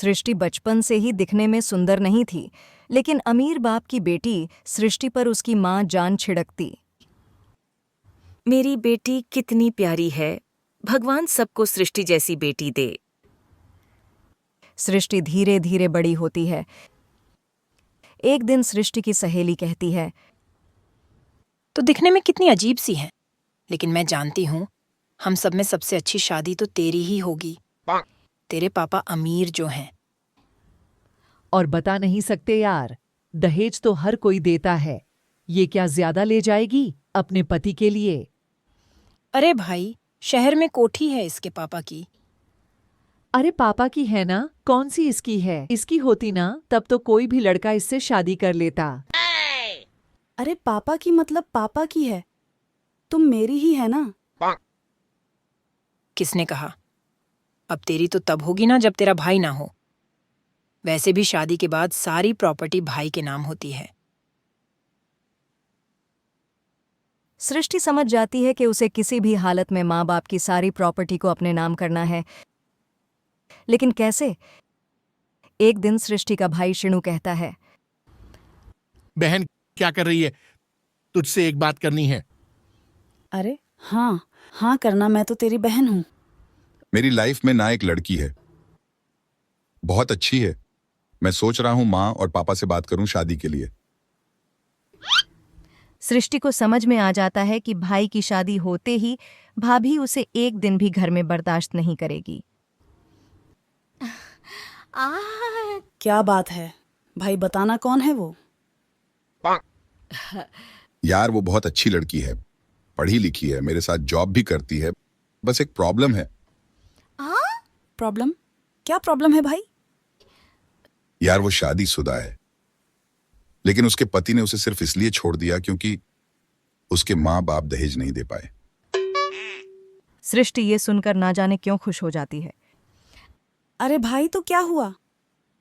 सृष्टि बचपन से ही दिखने में सुंदर नहीं थी, लेकिन अमीर बाप की बेटी सृष्टि पर उसकी माँ जान छिड़कती। मेरी बेटी कितनी प्यारी है, भगवान सबको सृष्टि जैसी बेटी दे। सृष्टि धीरे धीरे बड़ी होती है। एक दिन सृष्टि की सहेली कहती है, तो दिखने में कितनी अजीब सी है, लेकिन मैं जानती हूँ हम सब में सबसे अच्छी शादी तो तेरी ही होगी। तेरे पापा अमीर जो हैं। और बता नहीं सकते यार, दहेज तो हर कोई देता है। ये क्या ज्यादा ले जाएगी अपने पति के लिए? अरे भाई, शहर में कोठी है इसके पापा की। अरे पापा की है ना, कौन सी इसकी है? इसकी होती ना तब तो कोई भी लड़का इससे शादी कर लेता। अरे पापा की मतलब पापा की है, तुम मेरी ही है ना। किसने कहा? अब तेरी तो तब होगी ना जब तेरा भाई ना हो। वैसे भी शादी के बाद सारी प्रॉपर्टी भाई के नाम होती है। सृष्टि समझ जाती है कि उसे किसी भी हालत में माँ बाप की सारी प्रॉपर्टी को अपने नाम करना है, लेकिन कैसे? एक दिन सृष्टि का भाई शिणु कहता है, बहन क्या कर रही है? तुझसे एक बात करनी है। अरे हाँ हाँ करना, मैं तो तेरी बहन हूँ। मेरी लाइफ में ना एक लड़की है, बहुत अच्छी है। मैं सोच रहा हूँ माँ और पापा से बात करूँ शादी के लिए। सृष्टि को समझ में आ जाता है कि भाई की शादी होते ही भाभी उसे एक दिन भी घर में बर्दाश्त नहीं करेगी। क्या बात है भाई, बताना कौन है वो? यार वो बहुत अच्छी लड़की है, पढ़ी लिखी है, मेरे साथ जॉब भी करती है। बस एक प्रॉब्लम है। प्रॉब्लम? क्या प्रॉब्लम है भाई? यार वो शादीशुदा है, लेकिन उसके पति ने उसे सिर्फ इसलिए छोड़ दिया क्योंकि उसके माँ बाप दहेज नहीं दे पाए। सृष्टि ये सुनकर ना जाने क्यों खुश हो जाती है। अरे भाई तो क्या हुआ,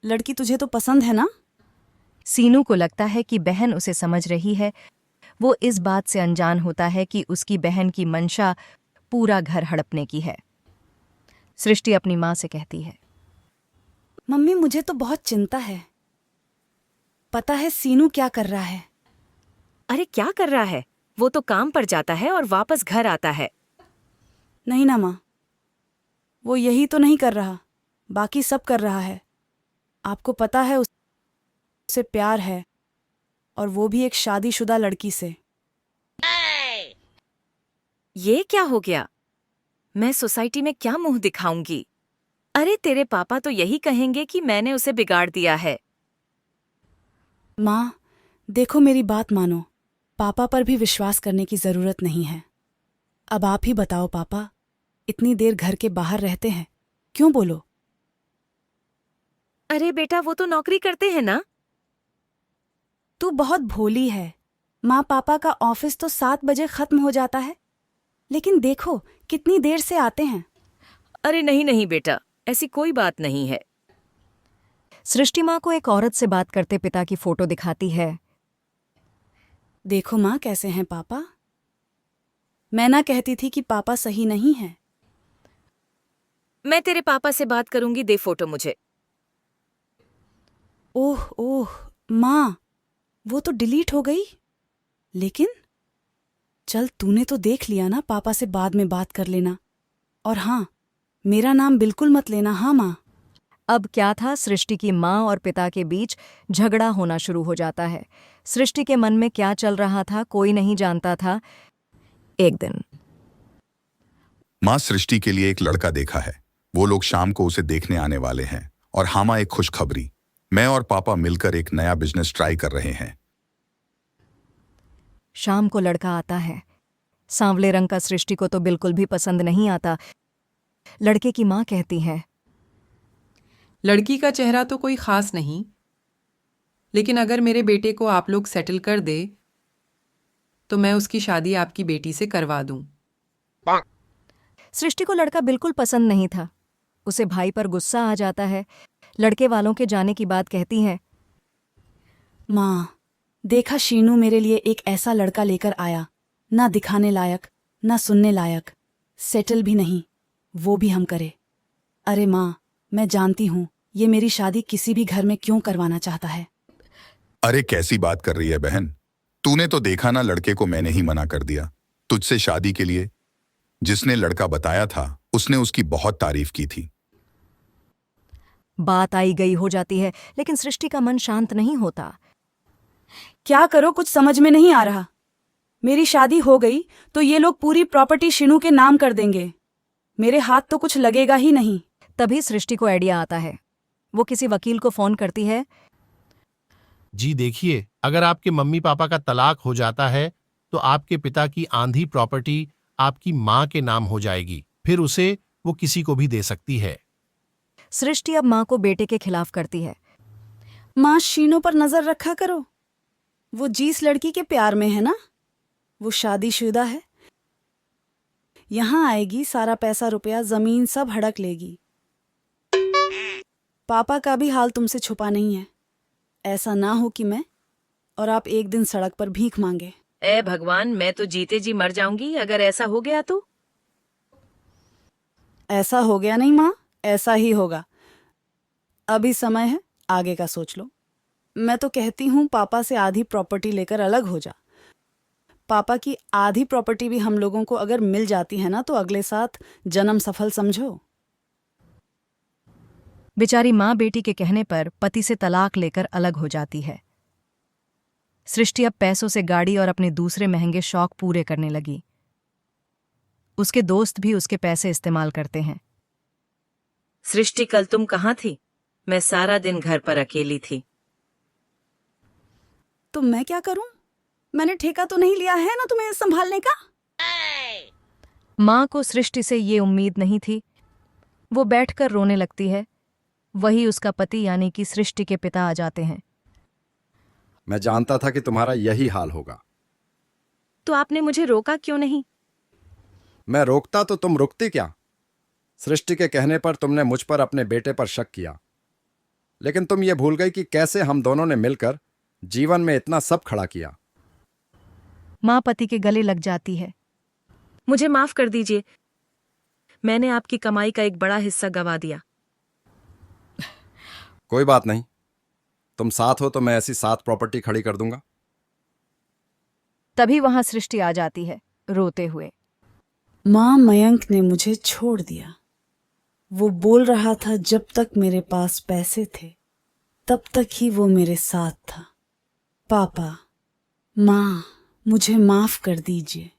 लड़की तुझे तो पसंद है ना? सीनू को लगता है कि बहन उसे समझ रही है। वो इस बात से अनजान होता है कि उसकी बहन की मंशा पूरा घर हड़पने की है। सृष्टि अपनी माँ से कहती है, मम्मी मुझे तो बहुत चिंता है। पता है सीनू क्या कर रहा है? अरे क्या कर रहा है? वो तो काम पर जाता है और वापस घर आता है। नहीं ना माँ, वो यही तो नहीं कर रहा, बाकी सब कर रहा है। आपको पता है उससे प्यार है, और वो भी एक शादीशुदा लड़की से। ये क्या हो गया? मैं सोसाइटी में क्या मुंह दिखाऊंगी? अरे तेरे पापा तो यही कहेंगे कि मैंने उसे बिगाड़ दिया है। माँ देखो, मेरी बात मानो, पापा पर भी विश्वास करने की जरूरत नहीं है। अब आप ही बताओ पापा, इतनी देर घर के बाहर रहते हैं, क्यों बोलो? अरे बेटा वो तो नौकरी करते हैं ना। तू बहुत भोली है। माँ पापा का ऑफिस तो 7 बजे खत्म हो जाता है, लेकिन देखो कितनी देर से आते हैं। अरे नहीं नहीं बेटा, ऐसी कोई बात नहीं है। सृष्टि माँ को एक औरत से बात करते पिता की फोटो दिखाती है। देखो माँ कैसे हैं पापा। मैं ना कहती थी कि पापा सही नहीं है। मैं तेरे पापा से बात करूंगी, दे फोटो मुझे। ओह ओह माँ, वो तो डिलीट हो गई। लेकिन चल, तूने तो देख लिया ना, पापा से बाद में बात कर लेना। और हाँ, मेरा नाम बिल्कुल मत लेना। हाँ माँ। अब क्या था, सृष्टि की माँ और पिता के बीच झगड़ा होना शुरू हो जाता है। सृष्टि के मन में क्या चल रहा था कोई नहीं जानता था। एक दिन माँ सृष्टि के लिए एक लड़का देखा है, वो लोग शाम को उसे देखने आने वाले हैं। और हाँ माँ, एक खुशखबरी, मैं और पापा मिलकर एक नया बिजनेस ट्राई कर रहे हैं। शाम को लड़का आता है। सांवले रंग का सृष्टि को तो बिल्कुल भी पसंद नहीं आता। लड़के की माँ कहती है, लड़की का चेहरा तो कोई खास नहीं, लेकिन अगर मेरे बेटे को आप लोग सेटल कर दे तो मैं उसकी शादी आपकी बेटी से करवा दूं। सृष्टि को लड़का बिल्कुल पसंद नहीं था। उसे भाई पर गुस्सा आ जाता है। लड़के वालों के जाने की बात कहती हैं, माँ देखा, शीनू मेरे लिए एक ऐसा लड़का लेकर आया, ना दिखाने लायक ना सुनने लायक, सेटल भी नहीं, वो भी हम करे। अरे माँ, मैं जानती हूँ ये मेरी शादी किसी भी घर में क्यों करवाना चाहता है? अरे कैसी बात कर रही है बहन। तूने तो देखा ना, लड़के को मैंने ही मना कर दिया तुझसे शादी के लिए। जिसने लड़का बताया था उसने उसकी बहुत तारीफ की थी। बात आई गई हो जाती है, लेकिन सृष्टि का मन शांत नहीं होता। क्या करो कुछ समझ में नहीं आ रहा। मेरी शादी हो गई तो ये लोग पूरी प्रॉपर्टी शिनू के नाम कर देंगे। मेरे हाथ तो कुछ लगेगा ही नहीं। तभी सृष्टि को आइडिया आता है। वो किसी वकील को फोन करती है। जी देखिए, अगर आपके मम्मी पापा का तलाक हो जाता है तो आपके पिता की आंधी प्रॉपर्टी आपकी माँ के नाम हो जाएगी, फिर उसे वो किसी को भी दे सकती है। सृष्टि अब माँ को बेटे के खिलाफ करती है। माँ, शीनो पर नजर रखा करो। वो जिस लड़की के प्यार में है ना, वो शादीशुदा है। यहां आएगी, सारा पैसा रुपया जमीन सब हड़क लेगी। पापा का भी हाल तुमसे छुपा नहीं है। ऐसा ना हो कि मैं और आप एक दिन सड़क पर भीख मांगे। ए भगवान, मैं तो जीते जी मर जाऊंगी अगर ऐसा हो गया तो। ऐसा हो गया नहीं माँ, ऐसा ही होगा। अभी समय है, आगे का सोच लो। मैं तो कहती हूँ पापा से आधी प्रॉपर्टी लेकर अलग हो जा। पापा की आधी प्रॉपर्टी भी हम लोगों को अगर मिल जाती है ना तो अगले साथ जन्म सफल समझो। बेचारी माँ बेटी के कहने पर पति से तलाक लेकर अलग हो जाती है। सृष्टि अब पैसों से गाड़ी और अपने दूसरे महंगे शौक पूरे करने लगी। उसके दोस्त भी उसके पैसे इस्तेमाल करते हैं। सृष्टि, कल तुम कहाँ थी? मैं सारा दिन घर पर अकेली थी। तो मैं क्या करूं? मैंने ठेका तो नहीं लिया है ना तुम्हें संभालने का। माँ को सृष्टि से ये उम्मीद नहीं थी। वो बैठकर रोने लगती है। वही उसका पति यानी कि सृष्टि के पिता आ जाते हैं। मैं जानता था कि तुम्हारा यही हाल होगा। तो आपने मुझे रोका क्यों नहीं? मैं रोकता तो तुम रुकती क्या? सृष्टि के कहने पर तुमने मुझ पर अपने बेटे पर शक किया, लेकिन तुम ये भूल गई कि कैसे हम दोनों ने मिलकर जीवन में इतना सब खड़ा किया। माँ पति के गले लग जाती है। मुझे माफ कर दीजिए, मैंने आपकी कमाई का एक बड़ा हिस्सा गवा दिया। कोई बात नहीं, तुम साथ हो तो मैं ऐसी 7 प्रॉपर्टी खड़ी कर दूंगा। तभी वहां सृष्टि आ जाती है रोते हुए। माँ, मयंक ने मुझे छोड़ दिया। वो बोल रहा था जब तक मेरे पास पैसे थे तब तक ही वो मेरे साथ था। पापा, माँ, मुझे माफ कर दीजिए।